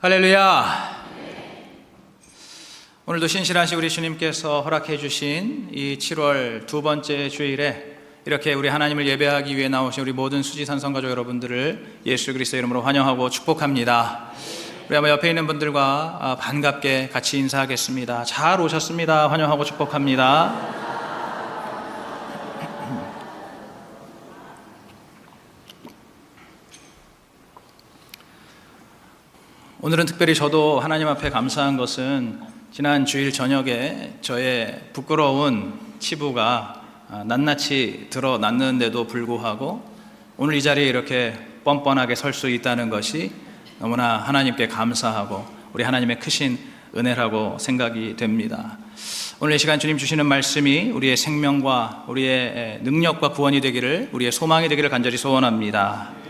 할렐루야. 오늘도 신실하신 우리 주님께서 허락해 주신 이 7월 두 번째 주일에 이렇게 우리 하나님을 예배하기 위해 나오신 우리 모든 수지산 성가족 여러분들을 예수 그리스도 이름으로 환영하고 축복합니다. 우리 아마 옆에 있는 분들과 반갑게 같이 인사하겠습니다. 잘 오셨습니다. 환영하고 축복합니다. 오늘은 특별히 저도 하나님 앞에 감사한 것은 지난 주일 저녁에 저의 부끄러운 치부가 낱낱이 드러났는데도 불구하고 오늘 이 자리에 이렇게 뻔뻔하게 설 수 있다는 것이 너무나 하나님께 감사하고 우리 하나님의 크신 은혜라고 생각이 됩니다. 오늘 이 시간 주님 주시는 말씀이 우리의 생명과 우리의 능력과 구원이 되기를, 우리의 소망이 되기를 간절히 소원합니다.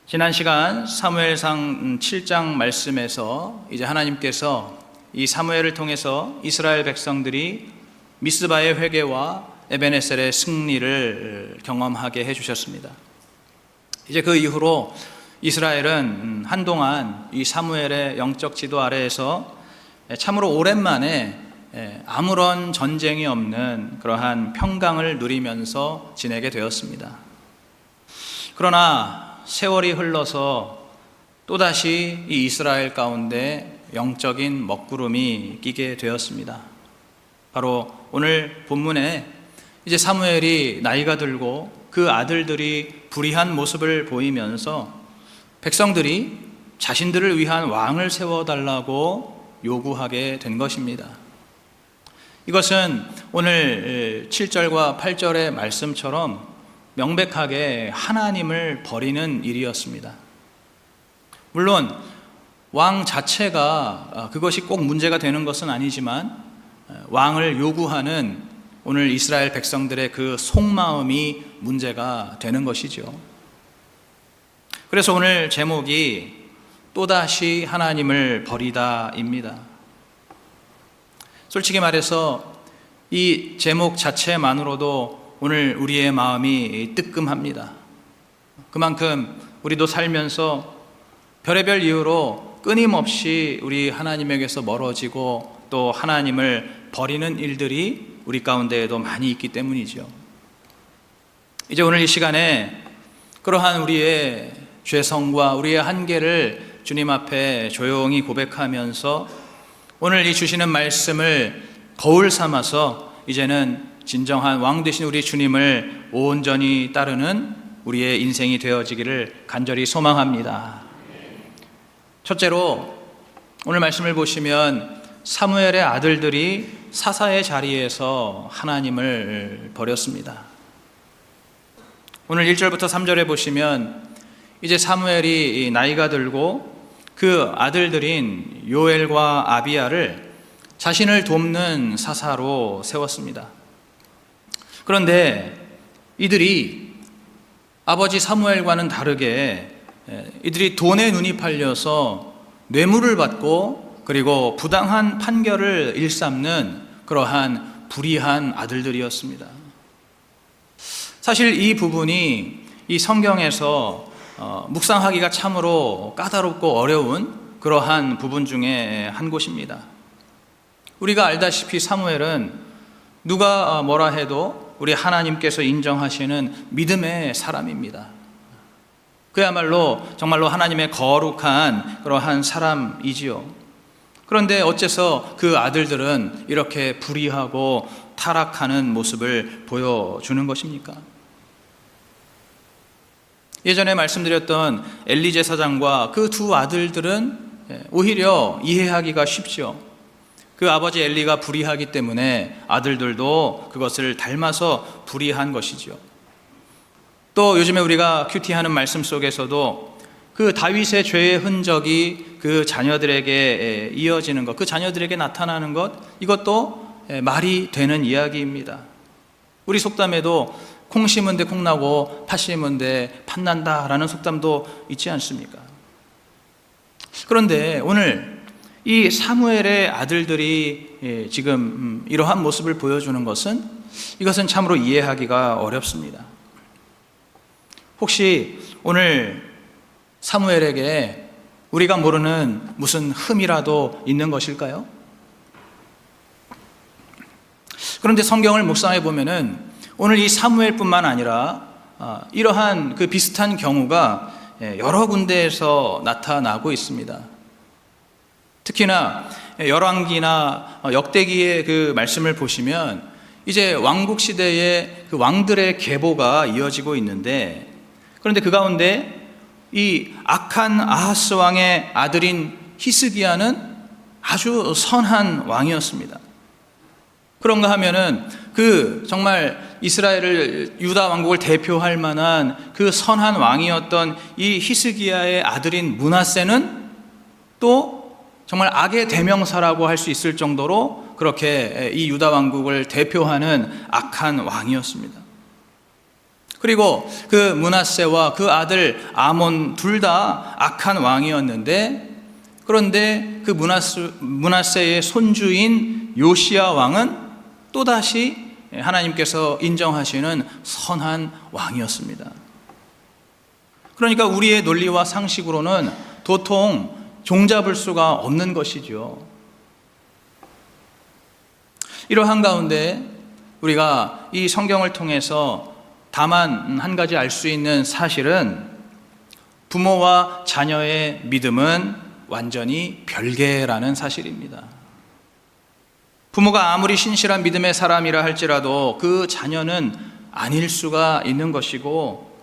지난 시간 사무엘상 7장 말씀에서 이제 하나님께서 이 사무엘을 통해서 이스라엘 백성들이 미스바의 회개와 에벤에셀의 승리를 경험하게 해주셨습니다. 이제 그 이후로 이스라엘은 한동안 이 사무엘의 영적 지도 아래에서 참으로 오랜만에 아무런 전쟁이 없는 그러한 평강을 누리면서 지내게 되었습니다. 그러나 세월이 흘러서 또다시 이 이스라엘 가운데 영적인 먹구름이 끼게 되었습니다. 바로 오늘 본문에 이제 사무엘이 나이가 들고 그 아들들이 불의한 모습을 보이면서 백성들이 자신들을 위한 왕을 세워달라고 요구하게 된 것입니다. 이것은 오늘 7절과 8절의 말씀처럼 명백하게 하나님을 버리는 일이었습니다. 물론 왕 자체가 그것이 꼭 문제가 되는 것은 아니지만 왕을 요구하는 오늘 이스라엘 백성들의 그 속마음이 문제가 되는 것이죠. 그래서 오늘 제목이 또다시 하나님을 버리다입니다. 솔직히 말해서 이 제목 자체만으로도 오늘 우리의 마음이 뜨끔합니다. 그만큼 우리도 살면서 별의별 이유로 끊임없이 우리 하나님에게서 멀어지고 또 하나님을 버리는 일들이 우리 가운데에도 많이 있기 때문이죠. 이제 오늘 이 시간에 그러한 우리의 죄성과 우리의 한계를 주님 앞에 조용히 고백하면서 오늘 이 주시는 말씀을 거울 삼아서 이제는 진정한 왕 되신 우리 주님을 온전히 따르는 우리의 인생이 되어지기를 간절히 소망합니다. 첫째로 오늘 말씀을 보시면 사무엘의 아들들이 사사의 자리에서 하나님을 버렸습니다. 오늘 1절부터 3절에 보시면 이제 사무엘이 나이가 들고 그 아들들인 요엘과 아비야를 자신을 돕는 사사로 세웠습니다. 그런데 이들이 아버지 사무엘과는 다르게 이들이 돈에 눈이 팔려서 뇌물을 받고 그리고 부당한 판결을 일삼는 그러한 불의한 아들들이었습니다. 사실 이 부분이 이 성경에서 묵상하기가 참으로 까다롭고 어려운 그러한 부분 중에 한 곳입니다. 우리가 알다시피 사무엘은 누가 뭐라 해도 우리 하나님께서 인정하시는 믿음의 사람입니다. 그야말로 정말로 하나님의 거룩한 그러한 사람이지요. 그런데 어째서 그 아들들은 이렇게 불의하고 타락하는 모습을 보여주는 것입니까? 예전에 말씀드렸던 엘리 제사장과 그 두 아들들은 오히려 이해하기가 쉽죠. 그 아버지 엘리가 불의하기 때문에 아들들도 그것을 닮아서 불의한 것이죠. 또 요즘에 우리가 큐티하는 말씀 속에서도 그 다윗의 죄의 흔적이 그 자녀들에게 이어지는 것, 그 자녀들에게 나타나는 것, 이것도 말이 되는 이야기입니다. 우리 속담에도 콩 심은 데 콩 나고 팥 심은 데 팥 난다라는 속담도 있지 않습니까? 그런데 오늘 이 사무엘의 아들들이 지금 이러한 모습을 보여주는 것은 이것은 참으로 이해하기가 어렵습니다. 혹시 오늘 사무엘에게 우리가 모르는 무슨 흠이라도 있는 것일까요? 그런데 성경을 묵상해 보면은 오늘 이 사무엘뿐만 아니라 이러한 그 비슷한 경우가 여러 군데에서 나타나고 있습니다. 특히나 열왕기나 역대기의 그 말씀을 보시면 이제 왕국 시대의 그 왕들의 계보가 이어지고 있는데, 그런데 그 가운데 이 악한 아하스 왕의 아들인 히스기야는 아주 선한 왕이었습니다. 그런가 하면은 그 정말 이스라엘을, 유다 왕국을 대표할 만한 그 선한 왕이었던 이 히스기야의 아들인 므낫세는 또 정말 악의 대명사라고 할 수 있을 정도로 그렇게 이 유다 왕국을 대표하는 악한 왕이었습니다. 그리고 그 므낫세와 그 아들 아몬 둘 다 악한 왕이었는데, 그런데 그 므낫세의 손주인 요시야 왕은 또다시 하나님께서 인정하시는 선한 왕이었습니다. 그러니까 우리의 논리와 상식으로는 도통 종잡을 수가 없는 것이죠. 이러한 가운데 우리가 이 성경을 통해서 다만 한 가지 알 수 있는 사실은 부모와 자녀의 믿음은 완전히 별개라는 사실입니다. 부모가 아무리 신실한 믿음의 사람이라 할지라도 그 자녀는 아닐 수가 있는 것이고,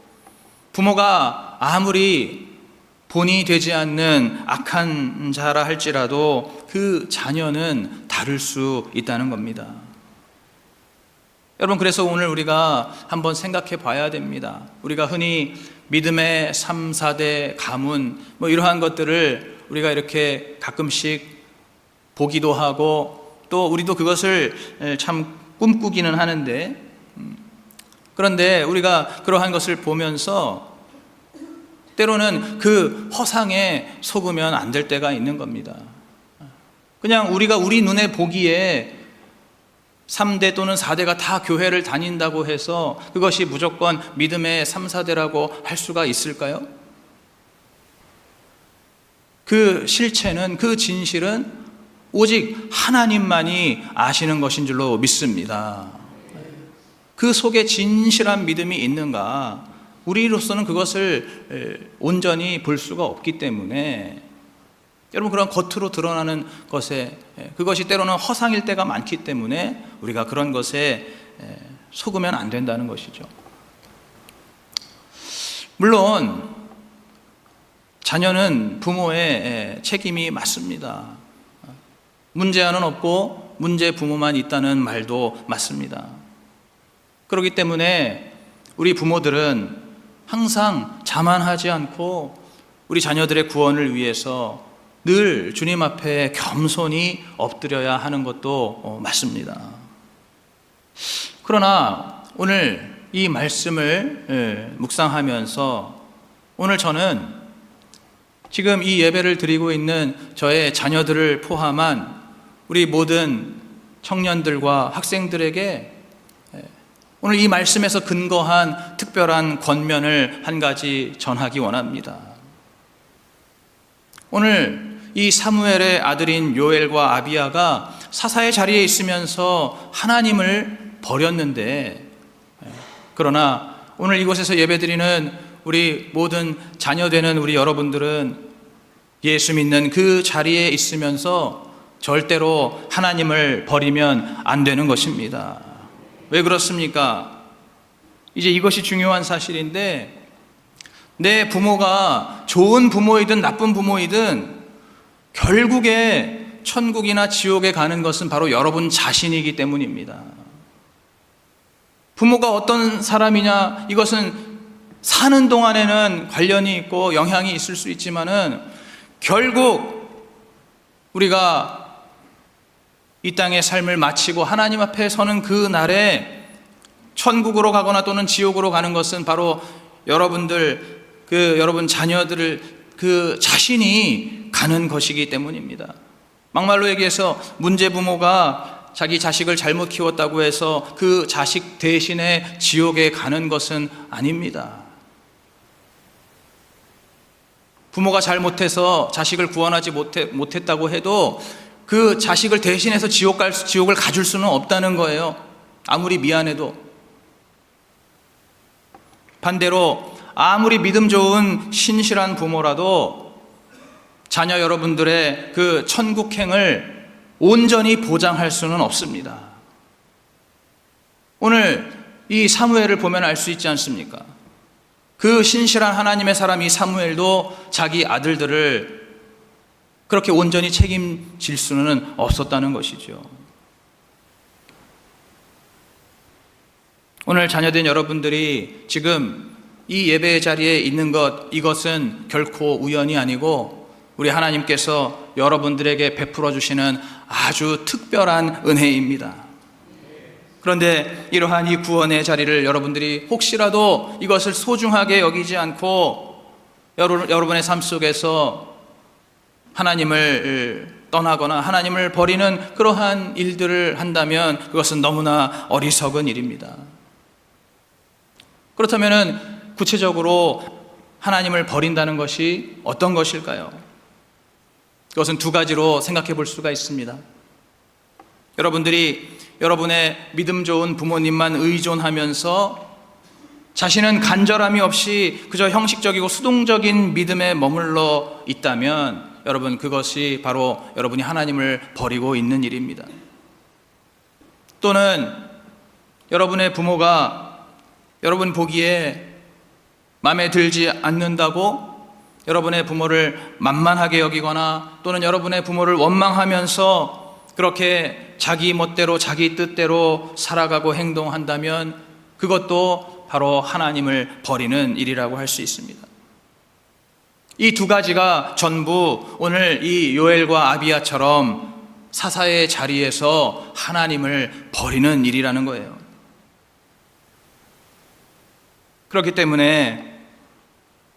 부모가 아무리 본이 되지 않는 악한 자라 할지라도 그 자녀는 다를 수 있다는 겁니다. 여러분, 그래서 오늘 우리가 한번 생각해 봐야 됩니다. 우리가 흔히 믿음의 3, 4대 가문 이러한 것들을 우리가 이렇게 가끔씩 보기도 하고, 또 우리도 그것을 참 꿈꾸기는 하는데, 그런데 우리가 그러한 것을 보면서 때로는 그 허상에 속으면 안 될 때가 있는 겁니다. 그냥 우리가 우리 눈에 보기에 3대 또는 4대가 다 교회를 다닌다고 해서 그것이 무조건 믿음의 3, 4대라고 할 수가 있을까요? 그 실체는, 그 진실은 오직 하나님만이 아시는 것인 줄로 믿습니다. 그 속에 진실한 믿음이 있는가, 우리로서는 그것을 온전히 볼 수가 없기 때문에, 여러분, 그런 겉으로 드러나는 것에, 그것이 때로는 허상일 때가 많기 때문에 우리가 그런 것에 속으면 안 된다는 것이죠. 물론 자녀는 부모의 책임이 맞습니다. 문제아는 없고 문제 부모만 있다는 말도 맞습니다. 그렇기 때문에 우리 부모들은 항상 자만하지 않고 우리 자녀들의 구원을 위해서 늘 주님 앞에 겸손히 엎드려야 하는 것도 맞습니다. 그러나 오늘 이 말씀을 묵상하면서 오늘 저는 지금 이 예배를 드리고 있는 저의 자녀들을 포함한 우리 모든 청년들과 학생들에게 오늘 이 말씀에서 근거한 특별한 권면을 한 가지 전하기 원합니다. 오늘 이 사무엘의 아들인 요엘과 아비야가 사사의 자리에 있으면서 하나님을 버렸는데, 그러나 오늘 이곳에서 예배드리는 우리 모든 자녀되는 우리 여러분들은 예수 믿는 그 자리에 있으면서 절대로 하나님을 버리면 안 되는 것입니다. 왜 그렇습니까? 이제 이것이 중요한 사실인데, 내 부모가 좋은 부모이든 나쁜 부모이든 결국에 천국이나 지옥에 가는 것은 바로 여러분 자신이기 때문입니다. 부모가 어떤 사람이냐, 이것은 사는 동안에는 관련이 있고 영향이 있을 수 있지만은 결국 우리가 이 땅의 삶을 마치고 하나님 앞에 서는 그 날에 천국으로 가거나 또는 지옥으로 가는 것은 바로 여러분 자녀들을 그 자신이 가는 것이기 때문입니다. 막말로 얘기해서 문제 부모가 자기 자식을 잘못 키웠다고 해서 그 자식 대신에 지옥에 가는 것은 아닙니다. 부모가 잘못해서 자식을 구원하지 못했다고 해도 그 자식을 대신해서 지옥을 가줄 수는 없다는 거예요. 아무리 미안해도. 반대로 아무리 믿음 좋은 신실한 부모라도 자녀 여러분들의 그 천국행을 온전히 보장할 수는 없습니다. 오늘 이 사무엘을 보면 알 수 있지 않습니까? 그 신실한 하나님의 사람 이 사무엘도 자기 아들들을 그렇게 온전히 책임질 수는 없었다는 것이죠. 오늘 자녀된 여러분들이 지금 이 예배의 자리에 있는 이것은 결코 우연이 아니고 우리 하나님께서 여러분들에게 베풀어 주시는 아주 특별한 은혜입니다. 그런데 이러한 이 구원의 자리를 여러분들이 혹시라도 이것을 소중하게 여기지 않고 여러분의 삶 속에서 하나님을 떠나거나 하나님을 버리는 그러한 일들을 한다면 그것은 너무나 어리석은 일입니다. 그렇다면 구체적으로 하나님을 버린다는 것이 어떤 것일까요? 그것은 두 가지로 생각해 볼 수가 있습니다. 여러분들이 여러분의 믿음 좋은 부모님만 의존하면서 자신은 간절함이 없이 그저 형식적이고 수동적인 믿음에 머물러 있다면 여러분, 그것이 바로 여러분이 하나님을 버리고 있는 일입니다. 또는 여러분의 부모가 여러분 보기에 마음에 들지 않는다고 여러분의 부모를 만만하게 여기거나 또는 여러분의 부모를 원망하면서 그렇게 자기 멋대로 자기 뜻대로 살아가고 행동한다면 그것도 바로 하나님을 버리는 일이라고 할 수 있습니다. 이 두 가지가 전부 오늘 이 요엘과 아비야처럼 사사의 자리에서 하나님을 버리는 일이라는 거예요. 그렇기 때문에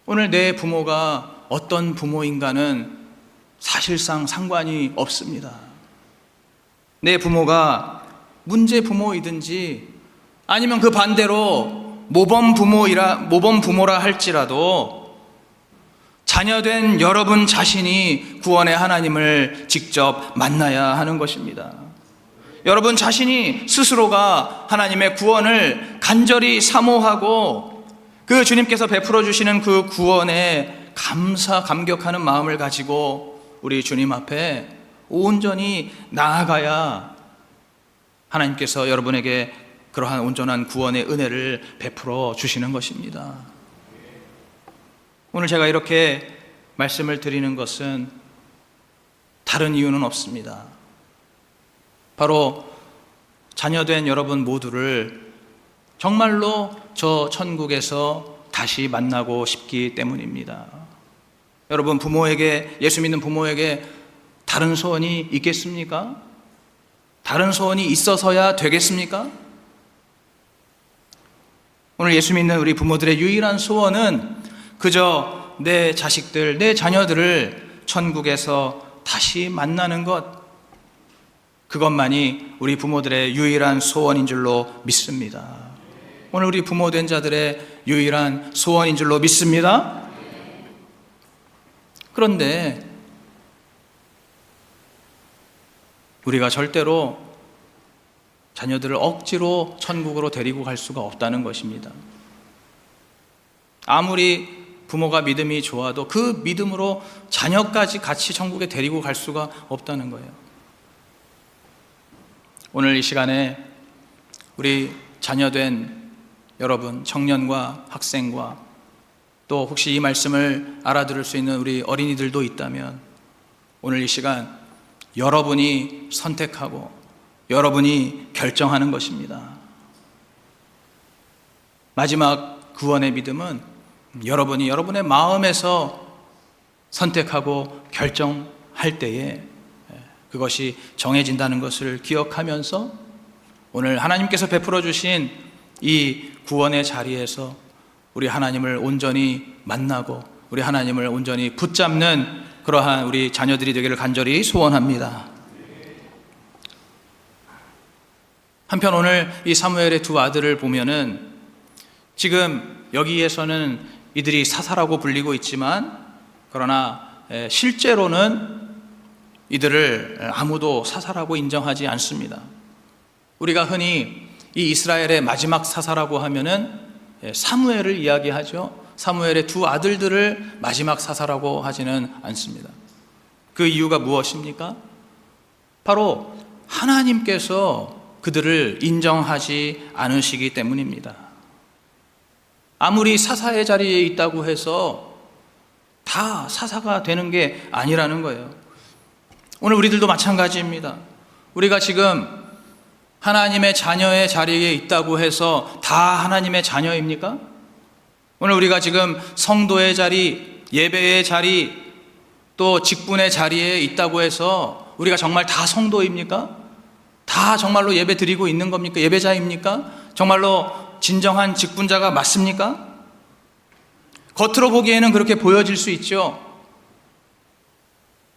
오늘 내 부모가 어떤 부모인가는 사실상 상관이 없습니다. 내 부모가 문제 부모이든지 아니면 그 반대로 모범 부모라 할지라도 자녀된 여러분 자신이 구원의 하나님을 직접 만나야 하는 것입니다. 여러분 자신이 스스로가 하나님의 구원을 간절히 사모하고 그 주님께서 베풀어 주시는 그 구원에 감격하는 마음을 가지고 우리 주님 앞에 온전히 나아가야 하나님께서 여러분에게 그러한 온전한 구원의 은혜를 베풀어 주시는 것입니다. 오늘 제가 이렇게 말씀을 드리는 것은 다른 이유는 없습니다. 바로 자녀된 여러분 모두를 정말로 저 천국에서 다시 만나고 싶기 때문입니다. 여러분, 예수 믿는 부모에게 다른 소원이 있겠습니까? 다른 소원이 있어서야 되겠습니까? 오늘 예수 믿는 우리 부모들의 유일한 소원은 그저 내 자식들, 내 자녀들을 천국에서 다시 만나는 것, 그것만이 우리 부모들의 유일한 소원인 줄로 믿습니다. 오늘 우리 부모된 자들의 유일한 소원인 줄로 믿습니다. 그런데 우리가 절대로 자녀들을 억지로 천국으로 데리고 갈 수가 없다는 것입니다. 아무리 부모가 믿음이 좋아도 그 믿음으로 자녀까지 같이 천국에 데리고 갈 수가 없다는 거예요. 오늘 이 시간에 우리 자녀된 여러분, 청년과 학생과 또 혹시 이 말씀을 알아들을 수 있는 우리 어린이들도 있다면 오늘 이 시간 여러분이 선택하고 여러분이 결정하는 것입니다. 마지막 구원의 믿음은 여러분이 여러분의 마음에서 선택하고 결정할 때에 그것이 정해진다는 것을 기억하면서 오늘 하나님께서 베풀어 주신 이 구원의 자리에서 우리 하나님을 온전히 만나고 우리 하나님을 온전히 붙잡는 그러한 우리 자녀들이 되기를 간절히 소원합니다. 한편 오늘 이 사무엘의 두 아들을 보면은 지금 여기에서는 이들이 사사라고 불리고 있지만 그러나 실제로는 이들을 아무도 사사라고 인정하지 않습니다. 우리가 흔히 이 이스라엘의 마지막 사사라고 하면은 사무엘을 이야기하죠. 사무엘의 두 아들들을 마지막 사사라고 하지는 않습니다. 그 이유가 무엇입니까? 바로 하나님께서 그들을 인정하지 않으시기 때문입니다. 아무리 사사의 자리에 있다고 해서 다 사사가 되는 게 아니라는 거예요. 오늘 우리들도 마찬가지입니다. 우리가 지금 하나님의 자녀의 자리에 있다고 해서 다 하나님의 자녀입니까? 오늘 우리가 지금 성도의 자리, 예배의 자리, 또 직분의 자리에 있다고 해서 우리가 정말 다 성도입니까? 다 정말로 예배 드리고 있는 겁니까? 예배자입니까? 정말로 진정한 직분자가 맞습니까? 겉으로 보기에는 그렇게 보여질 수 있죠.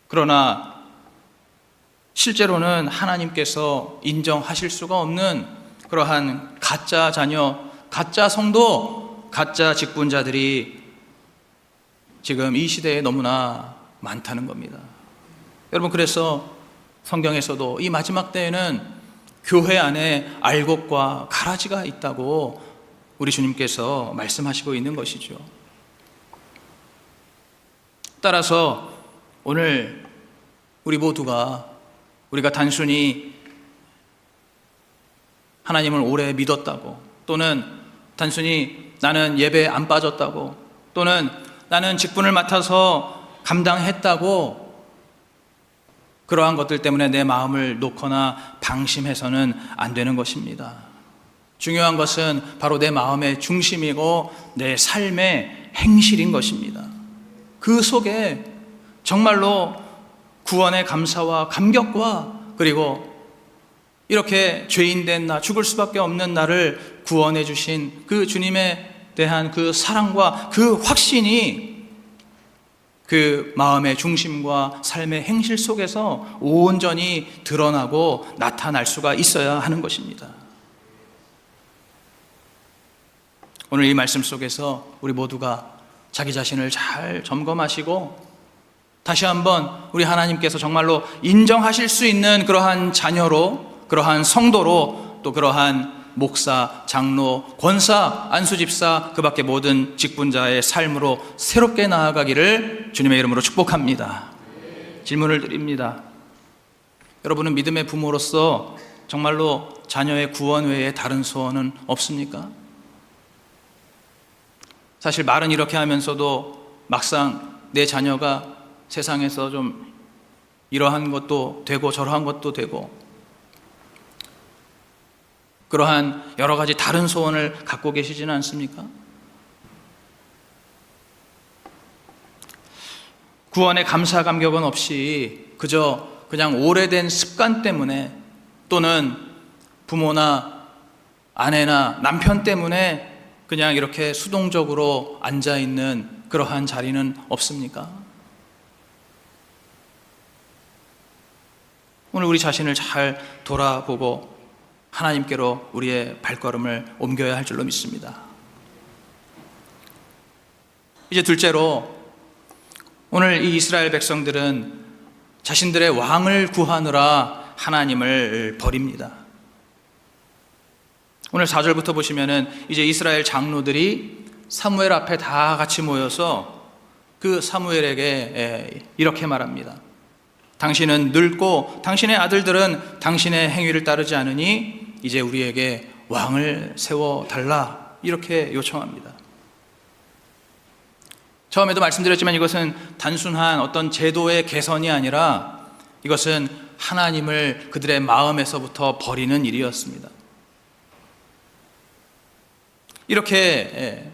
그러나 실제로는 하나님께서 인정하실 수가 없는 그러한 가짜 자녀, 가짜 성도, 가짜 직분자들이 지금 이 시대에 너무나 많다는 겁니다. 여러분, 그래서 성경에서도 이 마지막 때에는 교회 안에 알곡과 가라지가 있다고 우리 주님께서 말씀하시고 있는 것이죠. 따라서 오늘 우리 모두가 우리가 단순히 하나님을 오래 믿었다고, 또는 단순히 나는 예배에 안 빠졌다고, 또는 나는 직분을 맡아서 감당했다고, 그러한 것들 때문에 내 마음을 놓거나 방심해서는 안 되는 것입니다. 중요한 것은 바로 내 마음의 중심이고 내 삶의 행실인 것입니다. 그 속에 정말로 구원의 감사와 감격과, 그리고 이렇게 죄인된 나, 죽을 수밖에 없는 나를 구원해 주신 그 주님에 대한 그 사랑과 그 확신이 그 마음의 중심과 삶의 행실 속에서 온전히 드러나고 나타날 수가 있어야 하는 것입니다. 오늘 이 말씀 속에서 우리 모두가 자기 자신을 잘 점검하시고 다시 한번 우리 하나님께서 정말로 인정하실 수 있는 그러한 자녀로, 그러한 성도로, 또 그러한 목사, 장로, 권사, 안수집사, 그 밖에 모든 직분자의 삶으로 새롭게 나아가기를 주님의 이름으로 축복합니다. 질문을 드립니다. 여러분은 믿음의 부모로서 정말로 자녀의 구원 외에 다른 소원은 없습니까? 사실 말은 이렇게 하면서도 막상 내 자녀가 세상에서 좀 이러한 것도 되고 저러한 것도 되고 그러한 여러 가지 다른 소원을 갖고 계시지는 않습니까? 구원의 감사 감격은 없이 그저 그냥 오래된 습관 때문에, 또는 부모나 아내나 남편 때문에 그냥 이렇게 수동적으로 앉아있는 그러한 자리는 없습니까? 오늘 우리 자신을 잘 돌아보고 하나님께로 우리의 발걸음을 옮겨야 할 줄로 믿습니다. 이제 둘째로, 오늘 이 이스라엘 백성들은 자신들의 왕을 구하느라 하나님을 버립니다. 오늘 4절부터 보시면은 이제 이스라엘 장로들이 사무엘 앞에 다 같이 모여서 그 사무엘에게 이렇게 말합니다. 당신은 늙고 당신의 아들들은 당신의 행위를 따르지 않으니 이제 우리에게 왕을 세워달라, 이렇게 요청합니다. 처음에도 말씀드렸지만 이것은 단순한 어떤 제도의 개선이 아니라 이것은 하나님을 그들의 마음에서부터 버리는 일이었습니다. 이렇게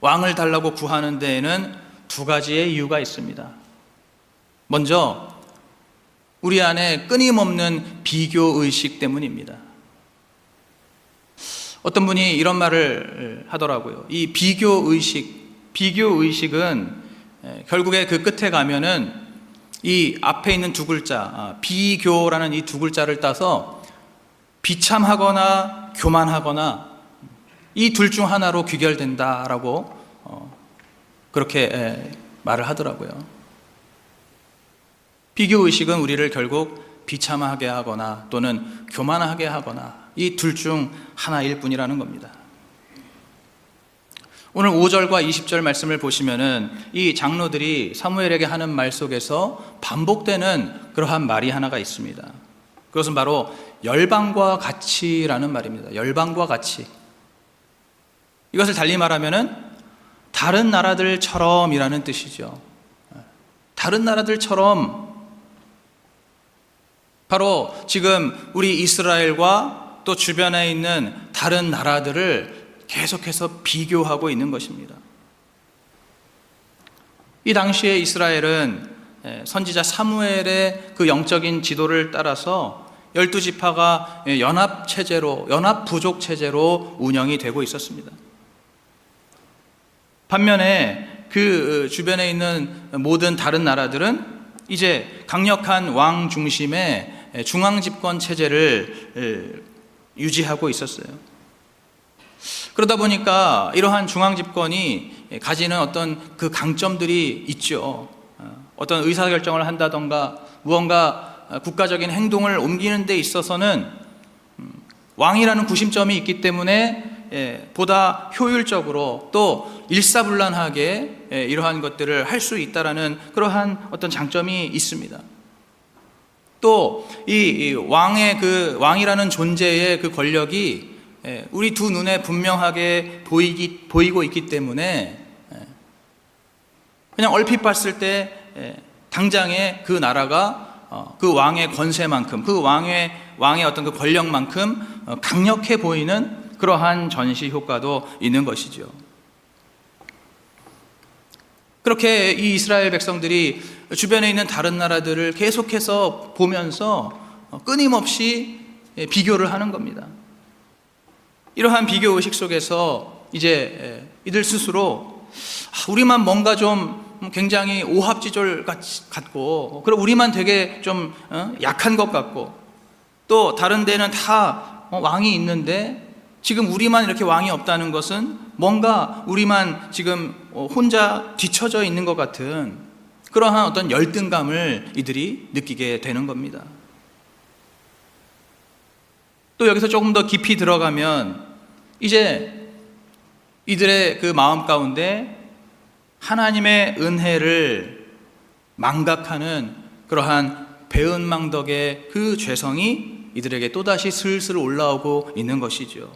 왕을 달라고 구하는 데에는 두 가지의 이유가 있습니다. 먼저 우리 안에 끊임없는 비교의식 때문입니다. 어떤 분이 이런 말을 하더라고요. 이 비교의식은 결국에 그 끝에 가면은 이 앞에 있는 두 글자, 비교라는 이 두 글자를 따서 비참하거나 교만하거나 이 둘 중 하나로 귀결된다라고 그렇게 말을 하더라고요. 비교의식은 우리를 결국 비참하게 하거나 또는 교만하게 하거나 이 둘 중 하나일 뿐이라는 겁니다. 오늘 5절과 20절 말씀을 보시면은 이 장로들이 사무엘에게 하는 말 속에서 반복되는 그러한 말이 하나가 있습니다. 그것은 바로 열방과 같이라는 말입니다. 열방과 같이. 이것을 달리 말하면은 다른 나라들처럼이라는 뜻이죠. 다른 나라들처럼, 바로 지금 우리 이스라엘과 또 주변에 있는 다른 나라들을 계속해서 비교하고 있는 것입니다. 이 당시에 이스라엘은 선지자 사무엘의 그 영적인 지도를 따라서 12지파가 연합체제로, 연합부족체제로 운영이 되고 있었습니다. 반면에 그 주변에 있는 모든 다른 나라들은 이제 강력한 왕 중심의 중앙집권 체제를 유지하고 있었어요. 그러다 보니까 이러한 중앙집권이 가지는 어떤 그 강점들이 있죠. 어떤 의사결정을 한다던가 무언가 국가적인 행동을 옮기는 데 있어서는 왕이라는 구심점이 있기 때문에 보다 효율적으로 또 일사불란하게 이러한 것들을 할 수 있다라는 그러한 어떤 장점이 있습니다. 또 이 왕이라는 존재의 그 권력이 우리 두 눈에 분명하게 보이고 있기 때문에 그냥 얼핏 봤을 때 당장에 그 나라가 그 왕의 권세만큼, 그 왕의 어떤 그 권력만큼 강력해 보이는 그러한 전시 효과도 있는 것이죠. 그렇게 이 이스라엘 백성들이 주변에 있는 다른 나라들을 계속해서 보면서 끊임없이 비교를 하는 겁니다. 이러한 비교 의식 속에서 이제 이들 스스로 우리만 뭔가 좀 굉장히 오합지졸 같고, 그리고 우리만 되게 좀 약한 것 같고, 또 다른 데는 다 왕이 있는데 지금 우리만 이렇게 왕이 없다는 것은 뭔가 우리만 지금 혼자 뒤처져 있는 것 같은 그러한 어떤 열등감을 이들이 느끼게 되는 겁니다. 또 여기서 조금 더 깊이 들어가면 이제 이들의 그 마음 가운데 하나님의 은혜를 망각하는 그러한 배은망덕의 그 죄성이 이들에게 또다시 슬슬 올라오고 있는 것이죠.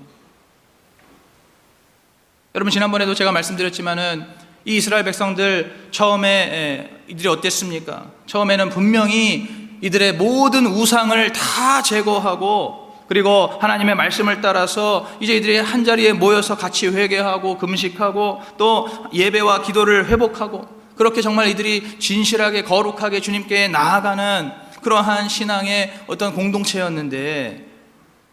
여러분, 지난번에도 제가 말씀드렸지만은 이 이스라엘 백성들 처음에 이들이 어땠습니까? 처음에는 분명히 이들의 모든 우상을 다 제거하고, 그리고 하나님의 말씀을 따라서 이제 이들이 한자리에 모여서 같이 회개하고 금식하고 또 예배와 기도를 회복하고, 그렇게 정말 이들이 진실하게 거룩하게 주님께 나아가는 그러한 신앙의 어떤 공동체였는데,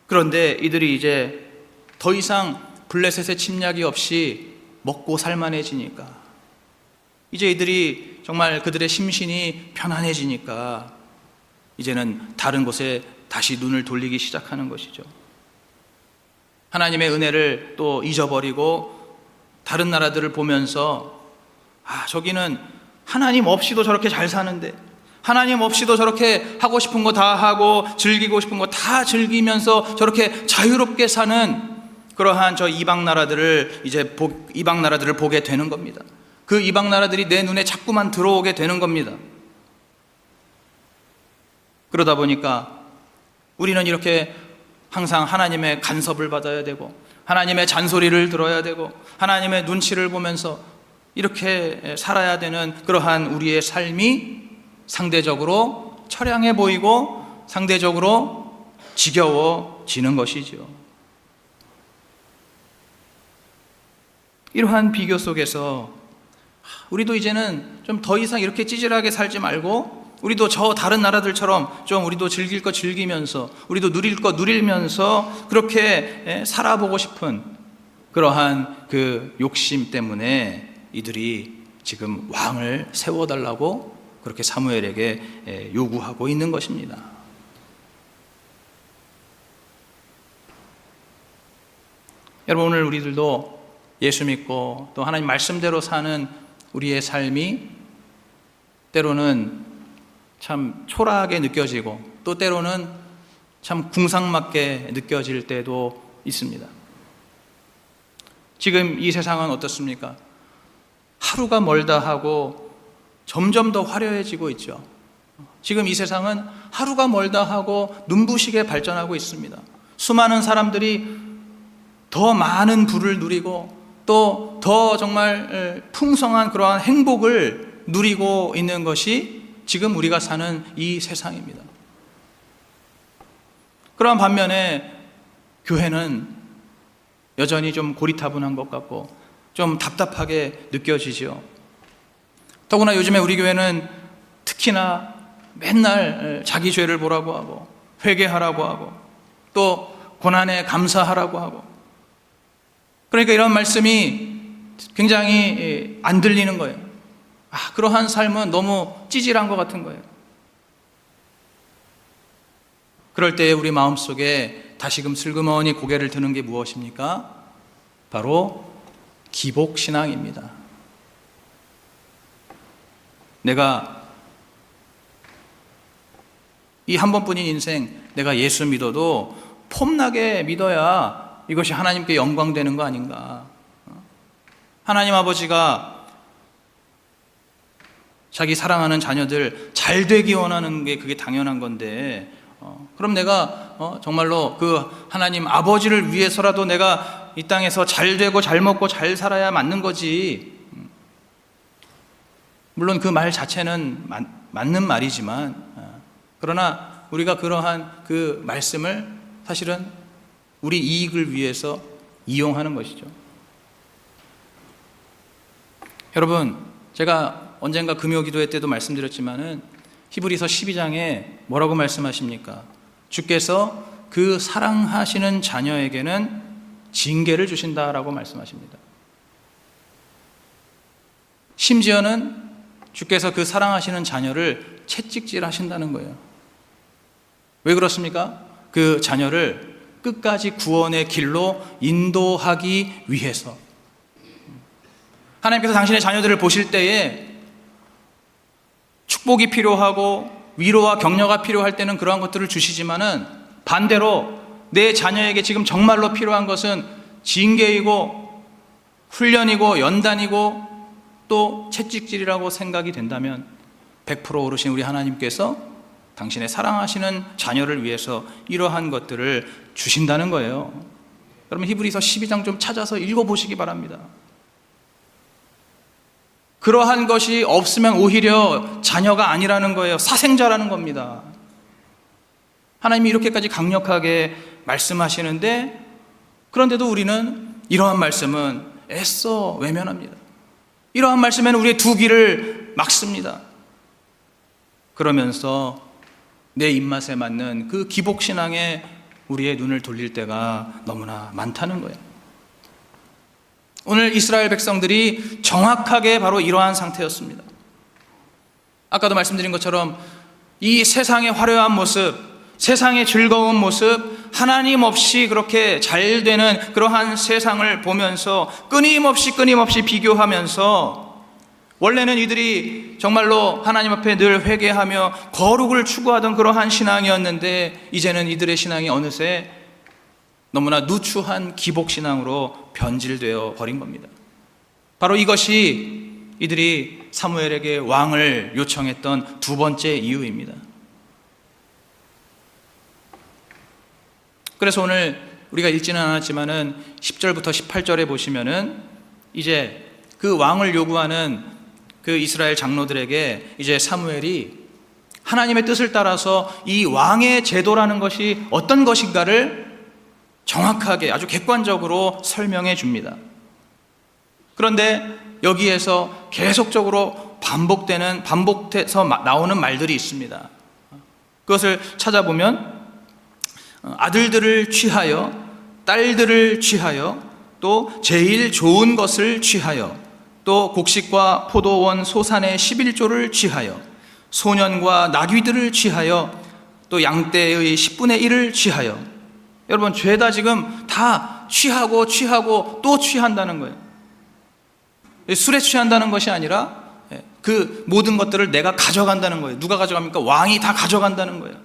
그런데 이들이 이제 더 이상 블레셋의 침략이 없이 먹고 살만해지니까, 이제 이들이 정말 그들의 심신이 편안해지니까 이제는 다른 곳에 다시 눈을 돌리기 시작하는 것이죠. 하나님의 은혜를 또 잊어버리고 다른 나라들을 보면서 저기는 하나님 없이도 저렇게 잘 사는데, 하나님 없이도 저렇게 하고 싶은 거 다 하고 즐기고 싶은 거 다 즐기면서 저렇게 자유롭게 사는 그러한 저 이방 나라들을 보게 되는 겁니다. 그 이방 나라들이 내 눈에 자꾸만 들어오게 되는 겁니다. 그러다 보니까 우리는 이렇게 항상 하나님의 간섭을 받아야 되고, 하나님의 잔소리를 들어야 되고, 하나님의 눈치를 보면서 이렇게 살아야 되는 그러한 우리의 삶이 상대적으로 처량해 보이고 상대적으로 지겨워지는 것이죠. 이러한 비교 속에서 우리도 이제는 좀 더 이상 이렇게 찌질하게 살지 말고, 우리도 저 다른 나라들처럼 좀 우리도 즐길 거 즐기면서, 우리도 누릴 거 누리면서 그렇게 살아보고 싶은 그러한 그 욕심 때문에 이들이 지금 왕을 세워달라고 그렇게 사무엘에게 요구하고 있는 것입니다. 여러분, 오늘 우리들도 예수 믿고 또 하나님 말씀대로 사는 우리의 삶이 때로는 참 초라하게 느껴지고 또 때로는 참 궁상맞게 느껴질 때도 있습니다. 지금 이 세상은 어떻습니까? 하루가 멀다 하고 점점 더 화려해지고 있죠. 지금 이 세상은 하루가 멀다 하고 눈부시게 발전하고 있습니다. 수많은 사람들이 더 많은 부를 누리고 또 더 정말 풍성한 그러한 행복을 누리고 있는 것이 지금 우리가 사는 이 세상입니다. 그런 반면에 교회는 여전히 좀 고리타분한 것 같고 좀 답답하게 느껴지죠. 더구나 요즘에 우리 교회는 특히나 맨날 자기 죄를 보라고 하고 회개하라고 하고 또 고난에 감사하라고 하고, 그러니까 이런 말씀이 굉장히 안 들리는 거예요. 그러한 삶은 너무 찌질한 것 같은 거예요. 그럴 때 우리 마음속에 다시금 슬그머니 고개를 드는 게 무엇입니까? 바로 기복신앙입니다. 내가 이 한 번뿐인 인생 내가 예수 믿어도 폼나게 믿어야 이것이 하나님께 영광되는 거 아닌가. 하나님 아버지가 자기 사랑하는 자녀들 잘 되기 원하는 게 그게 당연한 건데, 그럼 내가 정말로 그 하나님 아버지를 위해서라도 내가 이 땅에서 잘 되고 잘 먹고 잘 살아야 맞는 거지. 물론 그 말 자체는 맞는 말이지만, 그러나 우리가 그러한 그 말씀을 사실은 우리 이익을 위해서 이용하는 것이죠. 여러분, 제가 언젠가 금요 기도회 때도 말씀드렸지만은 히브리서 12장에 뭐라고 말씀하십니까? 주께서 그 사랑하시는 자녀에게는 징계를 주신다라고 말씀하십니다. 심지어는 주께서 그 사랑하시는 자녀를 채찍질 하신다는 거예요. 왜 그렇습니까? 그 자녀를 끝까지 구원의 길로 인도하기 위해서. 하나님께서 당신의 자녀들을 보실 때에 축복이 필요하고 위로와 격려가 필요할 때는 그러한 것들을 주시지만은, 반대로 내 자녀에게 지금 정말로 필요한 것은 징계이고 훈련이고 연단이고 또 채찍질이라고 생각이 된다면 100% 오르신 우리 하나님께서 당신의 사랑하시는 자녀를 위해서 이러한 것들을 주신다는 거예요. 여러분, 히브리서 12장 좀 찾아서 읽어보시기 바랍니다. 그러한 것이 없으면 오히려 자녀가 아니라는 거예요. 사생자라는 겁니다. 하나님이 이렇게까지 강력하게 말씀하시는데, 그런데도 우리는 이러한 말씀은 애써 외면합니다. 이러한 말씀에는 우리의 두 귀를 막습니다. 그러면서 내 입맛에 맞는 그 기복신앙에 우리의 눈을 돌릴 때가 너무나 많다는 거예요. 오늘 이스라엘 백성들이 정확하게 바로 이러한 상태였습니다. 아까도 말씀드린 것처럼 이 세상의 화려한 모습, 세상의 즐거운 모습, 하나님 없이 그렇게 잘 되는 그러한 세상을 보면서 끊임없이 비교하면서, 원래는 이들이 정말로 하나님 앞에 늘 회개하며 거룩을 추구하던 그러한 신앙이었는데, 이제는 이들의 신앙이 어느새 너무나 누추한 기복신앙으로 변질되어 버린 겁니다. 바로 이것이 이들이 사무엘에게 왕을 요청했던 두 번째 이유입니다. 그래서 오늘 우리가 읽지는 않았지만은 10절부터 18절에 보시면은 이제 그 왕을 요구하는 그 이스라엘 장로들에게 이제 사무엘이 하나님의 뜻을 따라서 이 왕의 제도라는 것이 어떤 것인가를 정확하게 아주 객관적으로 설명해 줍니다. 그런데 여기에서 계속적으로 반복돼서 나오는 말들이 있습니다. 그것을 찾아보면 아들들을 취하여, 딸들을 취하여, 또 제일 좋은 것을 취하여, 또 곡식과 포도원 소산의 11조를 취하여, 소년과 나귀들을 취하여, 또 양떼의 10분의 1을 취하여. 여러분, 죄다 지금 다 취하고 또 취한다는 거예요. 술에 취한다는 것이 아니라 그 모든 것들을 내가 가져간다는 거예요. 누가 가져갑니까? 왕이 다 가져간다는 거예요.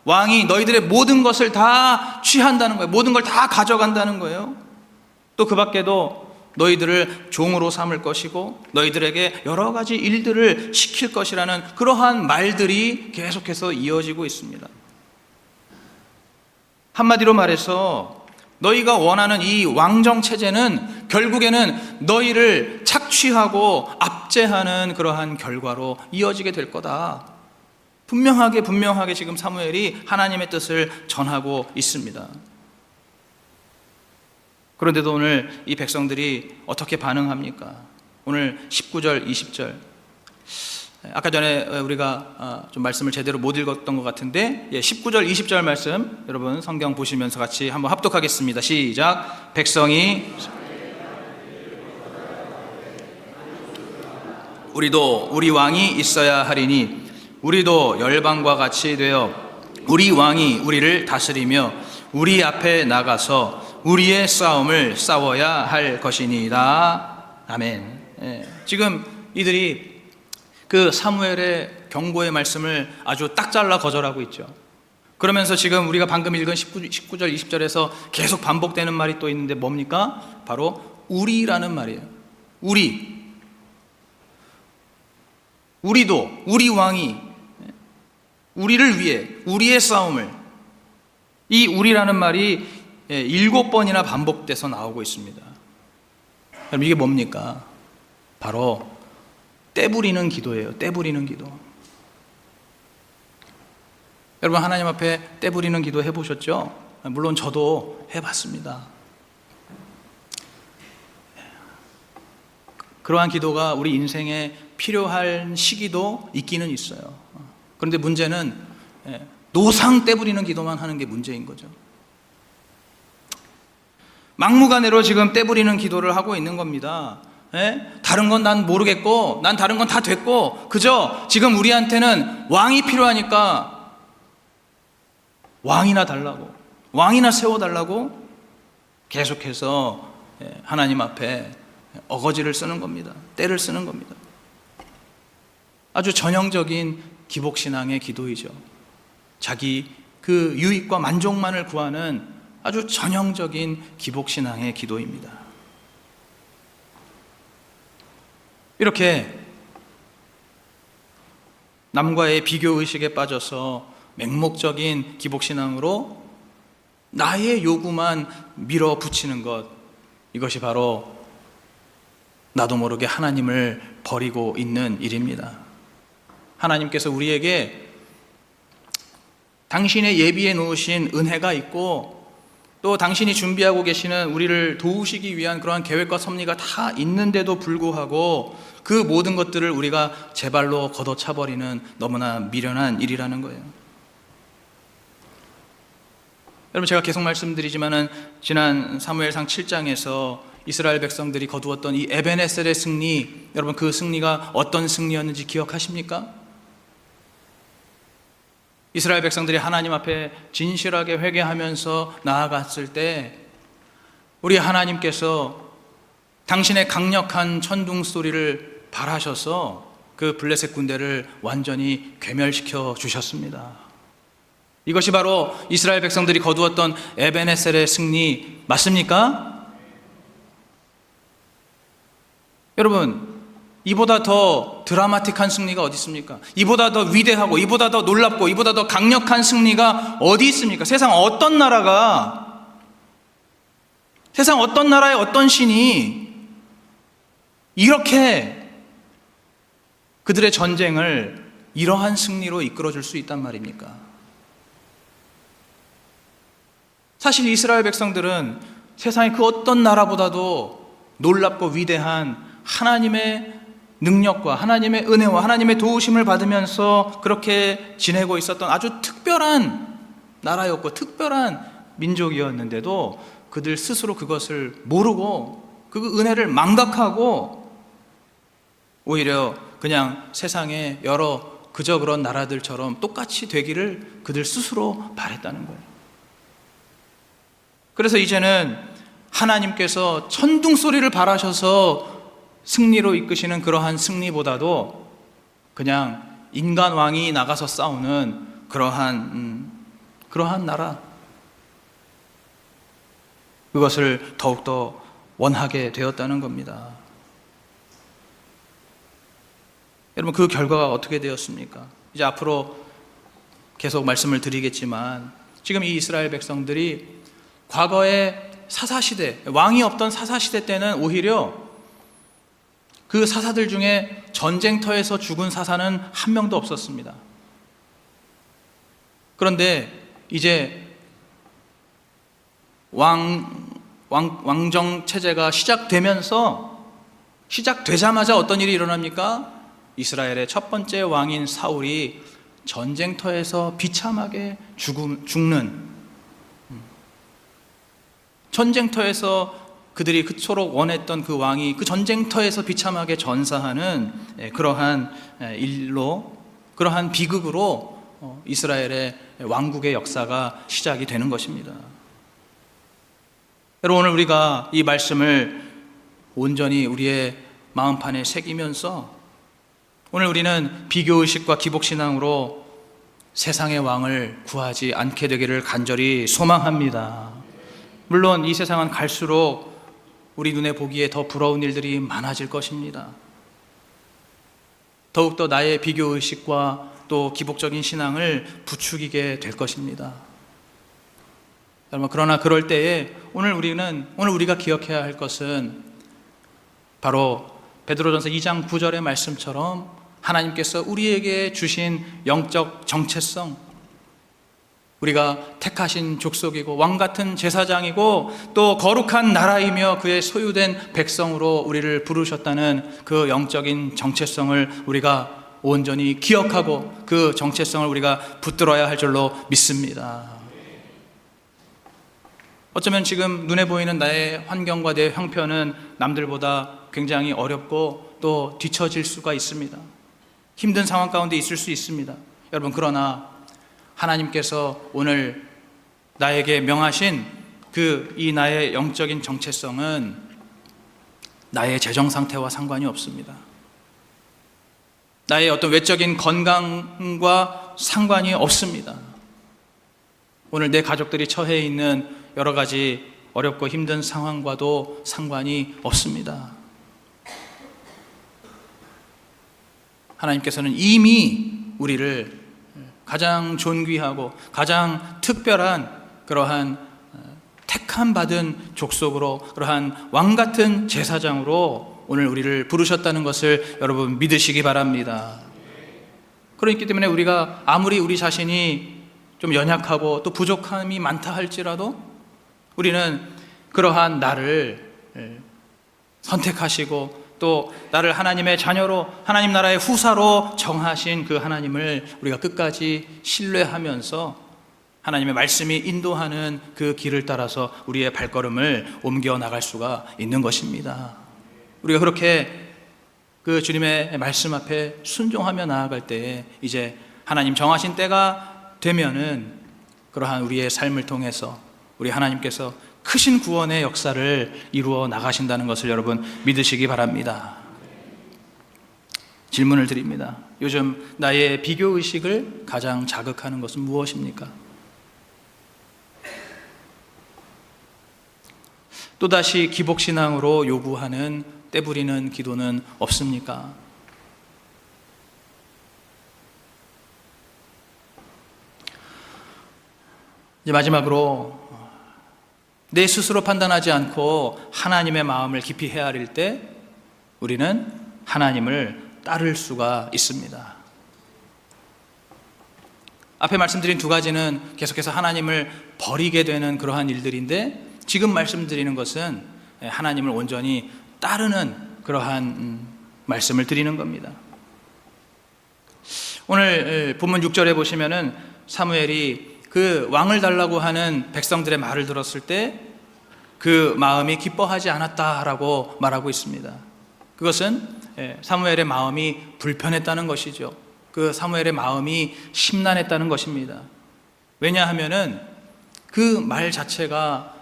왕이 너희들의 모든 것을 다 취한다는 거예요. 모든 걸 다 가져간다는 거예요. 또 그 밖에도 너희들을 종으로 삼을 것이고 너희들에게 여러 가지 일들을 시킬 것이라는 그러한 말들이 계속해서 이어지고 있습니다. 한마디로 말해서 너희가 원하는 이 왕정 체제는 결국에는 너희를 착취하고 압제하는 그러한 결과로 이어지게 될 거다. 분명하게 지금 사무엘이 하나님의 뜻을 전하고 있습니다. 그런데도 오늘 이 백성들이 어떻게 반응합니까? 오늘 19절, 20절. 아까 전에 우리가 좀 말씀을 제대로 못 읽었던 것 같은데 19절, 20절 말씀 여러분 성경 보시면서 같이 한번 합독하겠습니다. 시작. 백성이 우리도 우리 왕이 있어야 하리니 우리도 열방과 같이 되어 우리 왕이 우리를 다스리며 우리 앞에 나가서 우리의 싸움을 싸워야 할 것이니이다. 아멘. 지금 이들이 그 사무엘의 경고의 말씀을 아주 딱 잘라 거절하고 있죠. 그러면서 지금 우리가 방금 읽은 19절 20절에서 계속 반복되는 말이 또 있는데 뭡니까? 바로 우리라는 말이에요. 우리도 우리 왕이 우리를 위해 우리의 싸움을, 이 우리라는 말이 7번이나 반복돼서 나오고 있습니다. 여러분 이게 뭡니까? 바로 떼부리는 기도예요. 떼부리는 기도. 여러분 하나님 앞에 떼부리는 기도 해보셨죠? 물론 저도 해봤습니다. 그러한 기도가 우리 인생에 필요한 시기도 있기는 있어요. 그런데 문제는 노상 떼부리는 기도만 하는 게 문제인 거죠. 막무가내로 지금 떼부리는 기도를 하고 있는 겁니다. 다른 건 난 모르겠고 난 다른 건 다 됐고 그저 지금 우리한테는 왕이 필요하니까 왕이나 달라고, 왕이나 세워달라고 계속해서 하나님 앞에 어거지를 쓰는 겁니다. 떼를 쓰는 겁니다. 아주 전형적인 기복신앙의 기도이죠. 자기 그 유익과 만족만을 구하는 아주 전형적인 기복신앙의 기도입니다. 이렇게 남과의 비교의식에 빠져서 맹목적인 기복신앙으로 나의 요구만 밀어붙이는 것, 이것이 바로 나도 모르게 하나님을 버리고 있는 일입니다. 하나님께서 우리에게 당신의 예비해 놓으신 은혜가 있고 또 당신이 준비하고 계시는 우리를 도우시기 위한 그러한 계획과 섭리가 다 있는데도 불구하고 그 모든 것들을 우리가 제 발로 걷어차버리는 너무나 미련한 일이라는 거예요. 여러분 제가 계속 말씀드리지만은 지난 사무엘상 7장에서 이스라엘 백성들이 거두었던 이 에벤에셀의 승리, 여러분 그 승리가 어떤 승리였는지 기억하십니까? 이스라엘 백성들이 하나님 앞에 진실하게 회개하면서 나아갔을 때 우리 하나님께서 당신의 강력한 천둥 소리를 발하셔서 그 블레셋 군대를 완전히 괴멸시켜 주셨습니다. 이것이 바로 이스라엘 백성들이 거두었던 에벤에셀의 승리 맞습니까? 여러분 이보다 더 드라마틱한 승리가 어디 있습니까? 이보다 더 위대하고 이보다 더 놀랍고 이보다 더 강력한 승리가 어디 있습니까? 세상 어떤 나라의 어떤 신이 이렇게 그들의 전쟁을 이러한 승리로 이끌어줄 수 있단 말입니까? 사실 이스라엘 백성들은 세상의 그 어떤 나라보다도 놀랍고 위대한 하나님의 능력과 하나님의 은혜와 하나님의 도우심을 받으면서 그렇게 지내고 있었던 아주 특별한 나라였고 특별한 민족이었는데도 그들 스스로 그것을 모르고 그 은혜를 망각하고 오히려 그냥 세상의 여러 그저 그런 나라들처럼 똑같이 되기를 그들 스스로 바랬다는 거예요. 그래서 이제는 하나님께서 천둥 소리를 발하셔서 승리로 이끄시는 그러한 승리보다도 그냥 인간 왕이 나가서 싸우는 그러한 나라, 그것을 더욱더 원하게 되었다는 겁니다. 여러분, 그 결과가 어떻게 되었습니까? 이제 앞으로 계속 말씀을 드리겠지만, 지금 이 이스라엘 백성들이 과거의 사사시대, 왕이 없던 사사시대 때는 오히려 그 사사들 중에 전쟁터에서 죽은 사사는 한 명도 없었습니다. 그런데 이제 왕정 체제가 시작되자마자 어떤 일이 일어납니까? 이스라엘의 첫 번째 왕인 사울이 전쟁터에서 비참하게 죽는, 전쟁터에서 그들이 그토록 원했던 그 왕이 그 전쟁터에서 비참하게 전사하는 그러한 일로, 그러한 비극으로 이스라엘의 왕국의 역사가 시작이 되는 것입니다. 여러분, 오늘 우리가 이 말씀을 온전히 우리의 마음판에 새기면서 오늘 우리는 비교의식과 기복신앙으로 세상의 왕을 구하지 않게 되기를 간절히 소망합니다. 물론 이 세상은 갈수록 우리 눈에 보기에 더 부러운 일들이 많아질 것입니다. 더욱더 나의 비교의식과 또 기복적인 신앙을 부추기게 될 것입니다. 여러분, 그러나 그럴 때에 오늘 우리가 기억해야 할 것은 바로 베드로전서 2장 9절의 말씀처럼 하나님께서 우리에게 주신 영적 정체성, 우리가 택하신 족속이고 왕같은 제사장이고 또 거룩한 나라이며 그의 소유된 백성으로 우리를 부르셨다는 그 영적인 정체성을 우리가 온전히 기억하고 그 정체성을 우리가 붙들어야 할 줄로 믿습니다. 어쩌면 지금 눈에 보이는 나의 환경과 내 형편은 남들보다 굉장히 어렵고 또 뒤처질 수가 있습니다. 힘든 상황 가운데 있을 수 있습니다. 여러분, 그러나 하나님께서 오늘 나에게 명하신 이 나의 영적인 정체성은 나의 재정 상태와 상관이 없습니다. 나의 어떤 외적인 건강과 상관이 없습니다. 오늘 내 가족들이 처해 있는 여러 가지 어렵고 힘든 상황과도 상관이 없습니다. 하나님께서는 이미 우리를 가장 존귀하고 가장 특별한 그러한 택함 받은 족속으로, 그러한 왕같은 제사장으로 오늘 우리를 부르셨다는 것을 여러분 믿으시기 바랍니다. 그렇기 때문에 우리가 아무리 우리 자신이 좀 연약하고 또 부족함이 많다 할지라도 우리는 그러한 나를 선택하시고 또 나를 하나님의 자녀로, 하나님 나라의 후사로 정하신 그 하나님을 우리가 끝까지 신뢰하면서 하나님의 말씀이 인도하는 그 길을 따라서 우리의 발걸음을 옮겨 나갈 수가 있는 것입니다. 우리가 그렇게 그 주님의 말씀 앞에 순종하며 나아갈 때에 이제 하나님 정하신 때가 되면은 그러한 우리의 삶을 통해서 우리 하나님께서 크신 구원의 역사를 이루어 나가신다는 것을 여러분 믿으시기 바랍니다. 질문을 드립니다. 요즘 나의 비교의식을 가장 자극하는 것은 무엇입니까? 또다시 기복신앙으로 요구하는 떼부리는 기도는 없습니까? 이제 마지막으로 내 스스로 판단하지 않고 하나님의 마음을 깊이 헤아릴 때 우리는 하나님을 따를 수가 있습니다. 앞에 말씀드린 두 가지는 계속해서 하나님을 버리게 되는 그러한 일들인데, 지금 말씀드리는 것은 하나님을 온전히 따르는 그러한 말씀을 드리는 겁니다. 오늘 본문 6절에 보시면은 사무엘이 그 왕을 달라고 하는 백성들의 말을 들었을 때 그 마음이 기뻐하지 않았다라고 말하고 있습니다. 그것은 사무엘의 마음이 불편했다는 것이죠. 그 사무엘의 마음이 심란했다는 것입니다. 왜냐하면은 그 말 자체가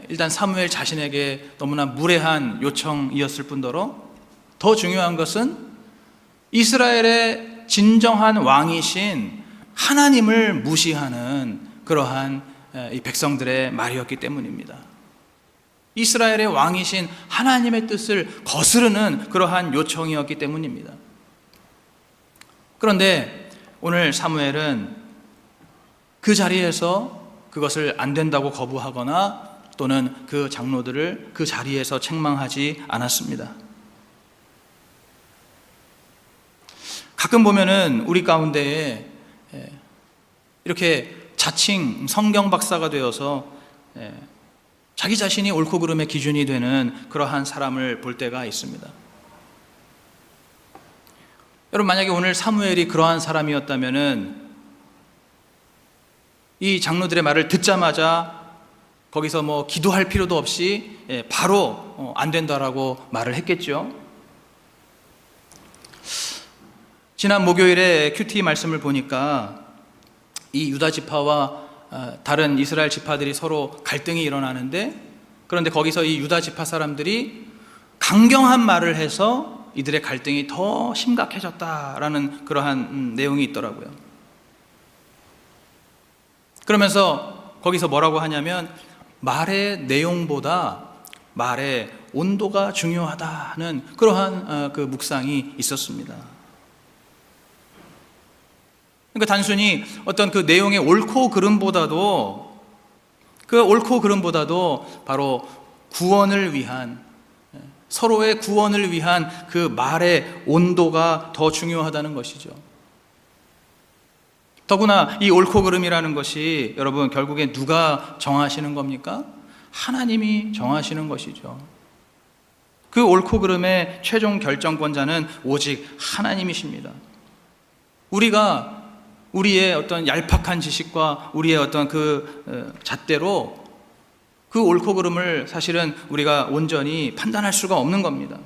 일단 사무엘 자신에게 너무나 무례한 요청이었을 뿐더러 더 중요한 것은 이스라엘의 진정한 왕이신 하나님을 무시하는 그러한 이 백성들의 말이었기 때문입니다. 이스라엘의 왕이신 하나님의 뜻을 거스르는 그러한 요청이었기 때문입니다. 그런데 오늘 사무엘은 그 자리에서 그것을 안 된다고 거부하거나 또는 그 장로들을 그 자리에서 책망하지 않았습니다. 가끔 보면은 우리 가운데에 이렇게 자칭 성경 박사가 되어서 자기 자신이 옳고 그름의 기준이 되는 그러한 사람을 볼 때가 있습니다. 여러분, 만약에 오늘 사무엘이 그러한 사람이었다면은 이 장로들의 말을 듣자마자 거기서 뭐 기도할 필요도 없이 바로 안 된다라고 말을 했겠죠. 지난 목요일에 큐티 말씀을 보니까 이 유다 지파와 다른 이스라엘 지파들이 서로 갈등이 일어나는데, 그런데 거기서 이 유다 지파 사람들이 강경한 말을 해서 이들의 갈등이 더 심각해졌다라는 그러한 내용이 있더라고요. 그러면서 거기서 뭐라고 하냐면 말의 내용보다 말의 온도가 중요하다는 그러한 그 묵상이 있었습니다. 그러니까 단순히 어떤 그 내용의 옳고 그름보다도 바로 구원을 위한, 서로의 구원을 위한 그 말의 온도가 더 중요하다는 것이죠. 더구나 이 옳고 그름이라는 것이 여러분 결국에 누가 정하시는 겁니까? 하나님이 정하시는 것이죠. 그 옳고 그름의 최종 결정권자는 오직 하나님이십니다. 우리가 우리의 어떤 얄팍한 지식과 우리의 어떤 그 잣대로 그 옳고 그름을 사실은 우리가 온전히 판단할 수가 없는 겁니다.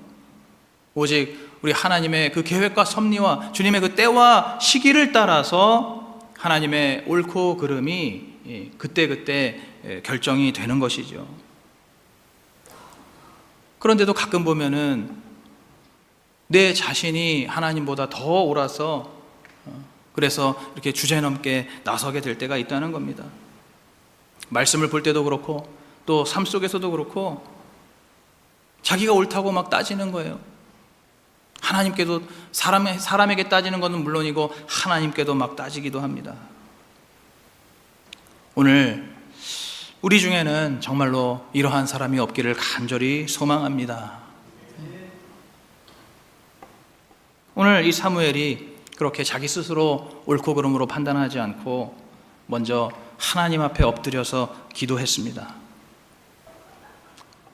오직 우리 하나님의 그 계획과 섭리와 주님의 그 때와 시기를 따라서 하나님의 옳고 그름이 그때그때 결정이 되는 것이죠. 그런데도 가끔 보면은 내 자신이 하나님보다 더 옳아서 그래서 이렇게 주제넘게 나서게 될 때가 있다는 겁니다. 말씀을 볼 때도 그렇고 또 삶 속에서도 그렇고 자기가 옳다고 막 따지는 거예요. 하나님께도 사람에게 따지는 것은 물론이고 하나님께도 막 따지기도 합니다. 오늘 우리 중에는 정말로 이러한 사람이 없기를 간절히 소망합니다. 오늘 이 사무엘이 그렇게 자기 스스로 옳고 그름으로 판단하지 않고 먼저 하나님 앞에 엎드려서 기도했습니다.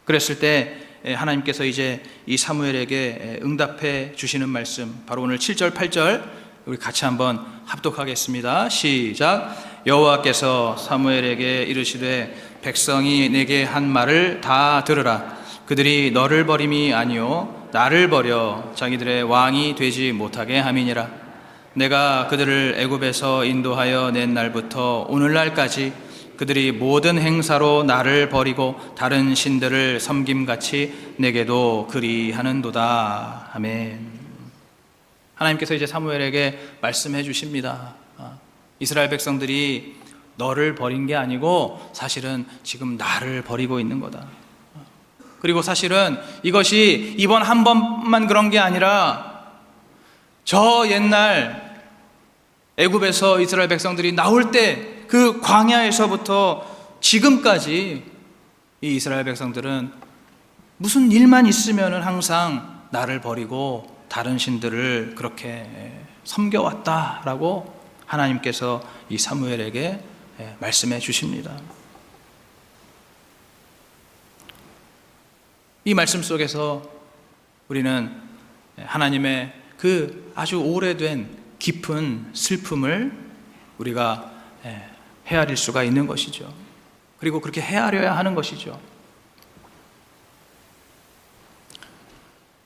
그랬을 때 하나님께서 이제 이 사무엘에게 응답해 주시는 말씀, 바로 오늘 7절 8절 우리 같이 한번 합독하겠습니다. 시작. 여호와께서 사무엘에게 이르시되 백성이 내게 한 말을 다 들으라. 그들이 너를 버림이 아니요 나를 버려 자기들의 왕이 되지 못하게 함이니라. 내가 그들을 애굽에서 인도하여 낸 날부터 오늘날까지 그들이 모든 행사로 나를 버리고 다른 신들을 섬김같이 내게도 그리하는도다. 아멘. 하나님께서 이제 사무엘에게 말씀해 주십니다. 이스라엘 백성들이 너를 버린 게 아니고 사실은 지금 나를 버리고 있는 거다. 그리고 사실은 이것이 이번 한 번만 그런 게 아니라 저 옛날 애굽에서 이스라엘 백성들이 나올 때 그 광야에서부터 지금까지 이 이스라엘 백성들은 무슨 일만 있으면은 항상 나를 버리고 다른 신들을 그렇게 섬겨왔다라고 하나님께서 이 사무엘에게 말씀해 주십니다. 이 말씀 속에서 우리는 하나님의 그 아주 오래된 깊은 슬픔을 우리가 헤아릴 수가 있는 것이죠. 그리고 그렇게 헤아려야 하는 것이죠.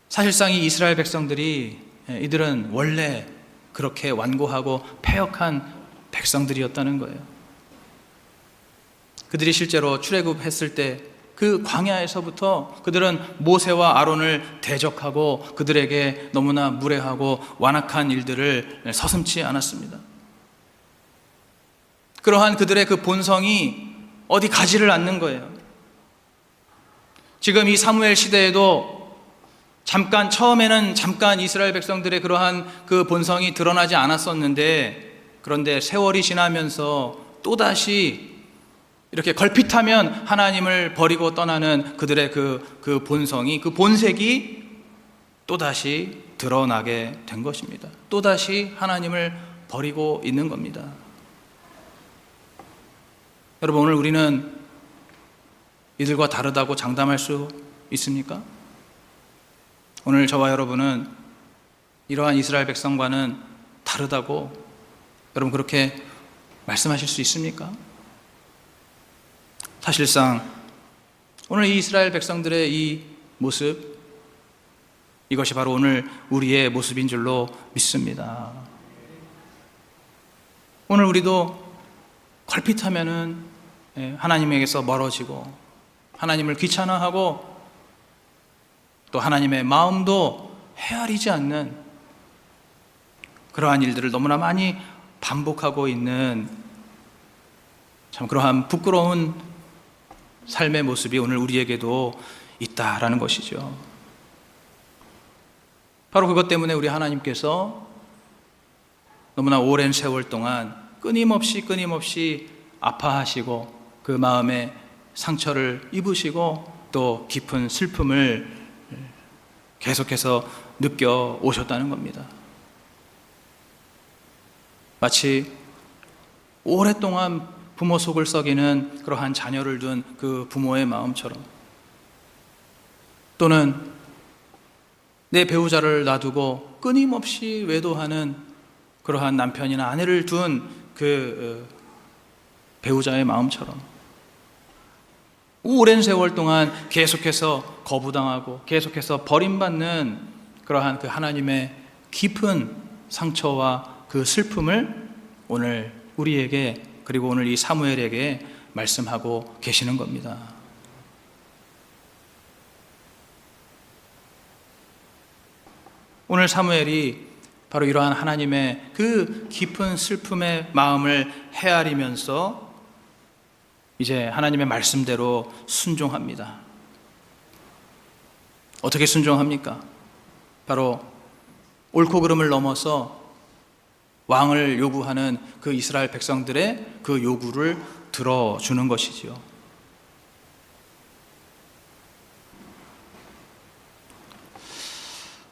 사실상 이 이스라엘 백성들이 이들은 원래 그렇게 완고하고 패역한 백성들이었다는 거예요. 그들이 실제로 출애굽했을 때 그 광야에서부터 그들은 모세와 아론을 대적하고 그들에게 너무나 무례하고 완악한 일들을 서슴지 않았습니다. 그러한 그들의 그 본성이 어디 가지를 않는 거예요. 지금 이 사무엘 시대에도 처음에는 잠깐 이스라엘 백성들의 그러한 그 본성이 드러나지 않았었는데, 그런데 세월이 지나면서 또다시 이렇게 걸핏하면 하나님을 버리고 떠나는 그들의 그 본성이, 그 본색이 또다시 드러나게 된 것입니다. 또다시 하나님을 버리고 있는 겁니다. 여러분, 오늘 우리는 이들과 다르다고 장담할 수 있습니까? 오늘 저와 여러분은 이러한 이스라엘 백성과는 다르다고 여러분 그렇게 말씀하실 수 있습니까? 사실상 오늘 이 이스라엘 백성들의 이 모습, 이것이 바로 오늘 우리의 모습인 줄로 믿습니다. 오늘 우리도 걸핏하면은 하나님에게서 멀어지고 하나님을 귀찮아하고 또 하나님의 마음도 헤아리지 않는 그러한 일들을 너무나 많이 반복하고 있는 참 그러한 부끄러운 삶의 모습이 오늘 우리에게도 있다라는 것이죠. 바로 그것 때문에 우리 하나님께서 너무나 오랜 세월 동안 끊임없이 아파하시고 그 마음에 상처를 입으시고 또 깊은 슬픔을 계속해서 느껴 오셨다는 겁니다. 마치 오랫동안 부모 속을 썩이는 그러한 자녀를 둔 그 부모의 마음처럼, 또는 내 배우자를 놔두고 끊임없이 외도하는 그러한 남편이나 아내를 둔 그 배우자의 마음처럼 오랜 세월 동안 계속해서 거부당하고 계속해서 버림받는 그러한 그 하나님의 깊은 상처와 그 슬픔을 오늘 우리에게, 그리고 오늘 이 사무엘에게 말씀하고 계시는 겁니다. 오늘 사무엘이 바로 이러한 하나님의 그 깊은 슬픔의 마음을 헤아리면서 이제 하나님의 말씀대로 순종합니다. 어떻게 순종합니까? 바로 옳고 그름을 넘어서 왕을 요구하는 그 이스라엘 백성들의 그 요구를 들어주는 것이지요.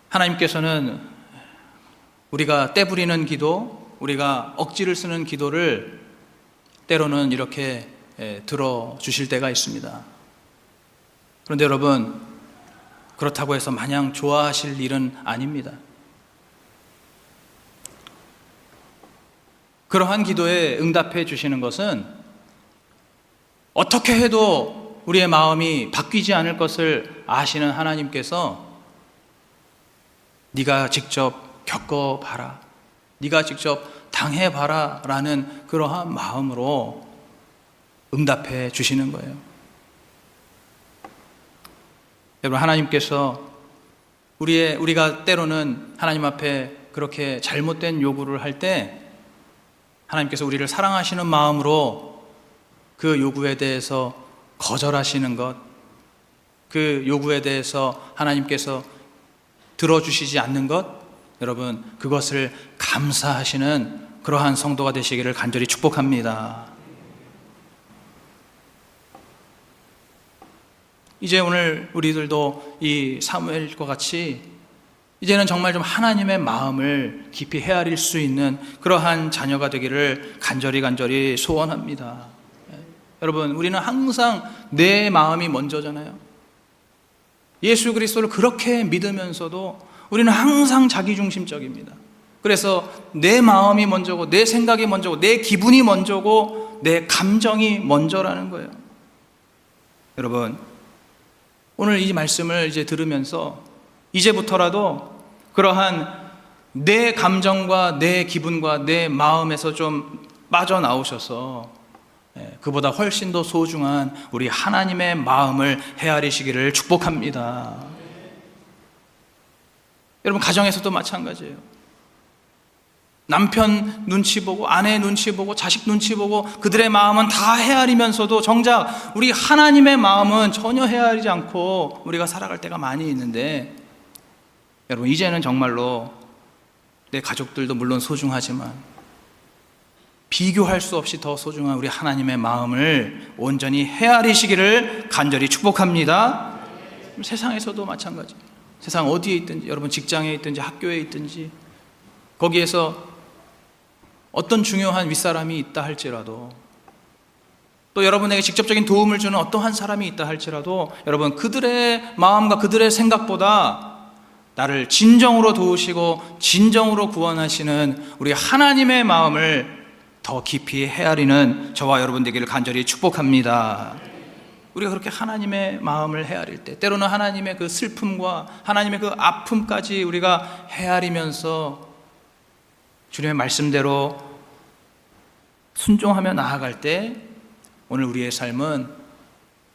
하나님께서는 우리가 떼부리는 기도, 우리가 억지를 쓰는 기도를 때로는 이렇게 들어주실 때가 있습니다. 그런데 여러분, 그렇다고 해서 마냥 좋아하실 일은 아닙니다. 그러한 기도에 응답해 주시는 것은 어떻게 해도 우리의 마음이 바뀌지 않을 것을 아시는 하나님께서 네가 직접 겪어봐라, 네가 직접 당해봐라 라는 그러한 마음으로 응답해 주시는 거예요. 여러분, 하나님께서 우리가 때로는 하나님 앞에 그렇게 잘못된 요구를 할 때 하나님께서 우리를 사랑하시는 마음으로 그 요구에 대해서 거절하시는 것, 그 요구에 대해서 하나님께서 들어주시지 않는 것, 여러분 그것을 감사하시는 그러한 성도가 되시기를 간절히 축복합니다. 이제 오늘 우리들도 이 사무엘과 같이 이제는 정말 좀 하나님의 마음을 깊이 헤아릴 수 있는 그러한 자녀가 되기를 간절히 소원합니다. 여러분, 우리는 항상 내 마음이 먼저잖아요. 예수 그리스도를 그렇게 믿으면서도 우리는 항상 자기중심적입니다. 그래서 내 마음이 먼저고, 내 생각이 먼저고, 내 기분이 먼저고, 내 감정이 먼저라는 거예요. 여러분, 오늘 이 말씀을 이제 들으면서 이제부터라도 그러한 내 감정과 내 기분과 내 마음에서 좀 빠져나오셔서 그보다 훨씬 더 소중한 우리 하나님의 마음을 헤아리시기를 축복합니다. 여러분, 가정에서도 마찬가지예요. 남편 눈치 보고 아내 눈치 보고 자식 눈치 보고 그들의 마음은 다 헤아리면서도 정작 우리 하나님의 마음은 전혀 헤아리지 않고 우리가 살아갈 때가 많이 있는데, 여러분, 이제는 정말로 내 가족들도 물론 소중하지만 비교할 수 없이 더 소중한 우리 하나님의 마음을 온전히 헤아리시기를 간절히 축복합니다. 세상에서도 마찬가지예요. 세상 어디에 있든지, 여러분 직장에 있든지 학교에 있든지 거기에서 어떤 중요한 윗사람이 있다 할지라도, 또 여러분에게 직접적인 도움을 주는 어떠한 사람이 있다 할지라도, 여러분 그들의 마음과 그들의 생각보다 나를 진정으로 도우시고 진정으로 구원하시는 우리 하나님의 마음을 더 깊이 헤아리는 저와 여러분 되기를 간절히 축복합니다. 우리가 그렇게 하나님의 마음을 헤아릴 때, 때로는 하나님의 그 슬픔과 하나님의 그 아픔까지 우리가 헤아리면서 주님의 말씀대로 순종하며 나아갈 때, 오늘 우리의 삶은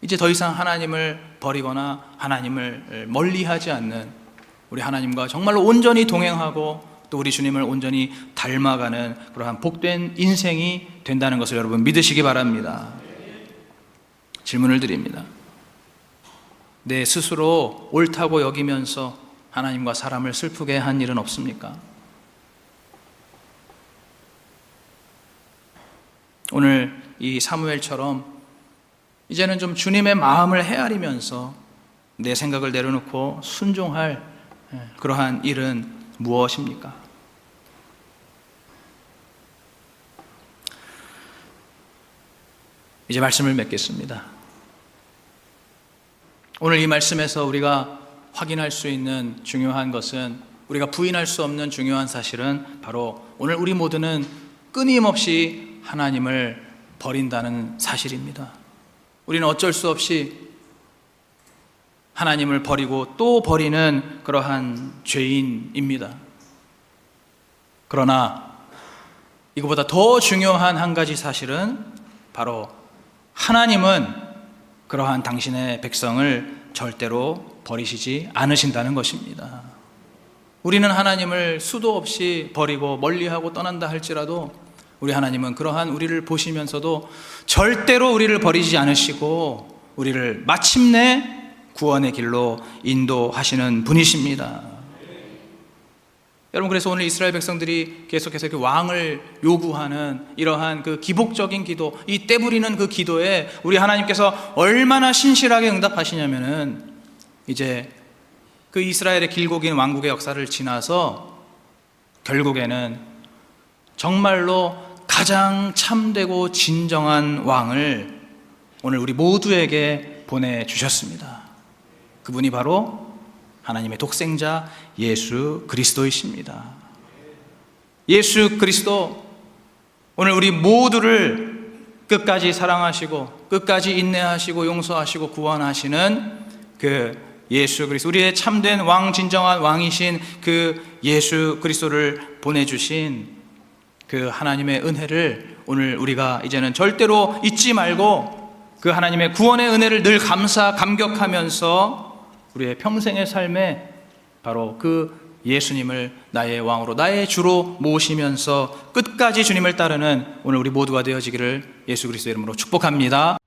이제 더 이상 하나님을 버리거나 하나님을 멀리하지 않는, 우리 하나님과 정말로 온전히 동행하고 또 우리 주님을 온전히 닮아가는 그러한 복된 인생이 된다는 것을 여러분 믿으시기 바랍니다. 질문을 드립니다. 내 스스로 옳다고 여기면서 하나님과 사람을 슬프게 한 일은 없습니까? 오늘 이 사무엘처럼 이제는 좀 주님의 마음을 헤아리면서 내 생각을 내려놓고 순종할 그러한 일은 무엇입니까? 이제 말씀을 맺겠습니다. 오늘 이 말씀에서 우리가 확인할 수 있는 중요한 것은, 우리가 부인할 수 없는 중요한 사실은 바로 오늘 우리 모두는 끊임없이 하나님을 버린다는 사실입니다. 우리는 어쩔 수 없이 하나님을 버리고 또 버리는 그러한 죄인입니다. 그러나 이거보다 더 중요한 한 가지 사실은 바로 하나님은 그러한 당신의 백성을 절대로 버리시지 않으신다는 것입니다. 우리는 하나님을 수도 없이 버리고 멀리하고 떠난다 할지라도 우리 하나님은 그러한 우리를 보시면서도 절대로 우리를 버리지 않으시고 우리를 마침내 구원의 길로 인도하시는 분이십니다. 여러분, 그래서 오늘 이스라엘 백성들이 계속해서 그 왕을 요구하는 이러한 그 기복적인 기도, 이 떼부리는 그 기도에 우리 하나님께서 얼마나 신실하게 응답하시냐면은, 이제 그 이스라엘의 길고 긴 왕국의 역사를 지나서 결국에는 정말로 가장 참되고 진정한 왕을 오늘 우리 모두에게 보내주셨습니다. 그분이 바로 하나님의 독생자 예수 그리스도이십니다. 예수 그리스도, 오늘 우리 모두를 끝까지 사랑하시고 끝까지 인내하시고 용서하시고 구원하시는 그 예수 그리스도, 우리의 참된 왕, 진정한 왕이신 그 예수 그리스도를 보내주신 그 하나님의 은혜를 오늘 우리가 이제는 절대로 잊지 말고 그 하나님의 구원의 은혜를 늘 감격하면서 우리의 평생의 삶에 바로 그 예수님을 나의 왕으로, 나의 주로 모시면서 끝까지 주님을 따르는 오늘 우리 모두가 되어지기를 예수 그리스도의 이름으로 축복합니다.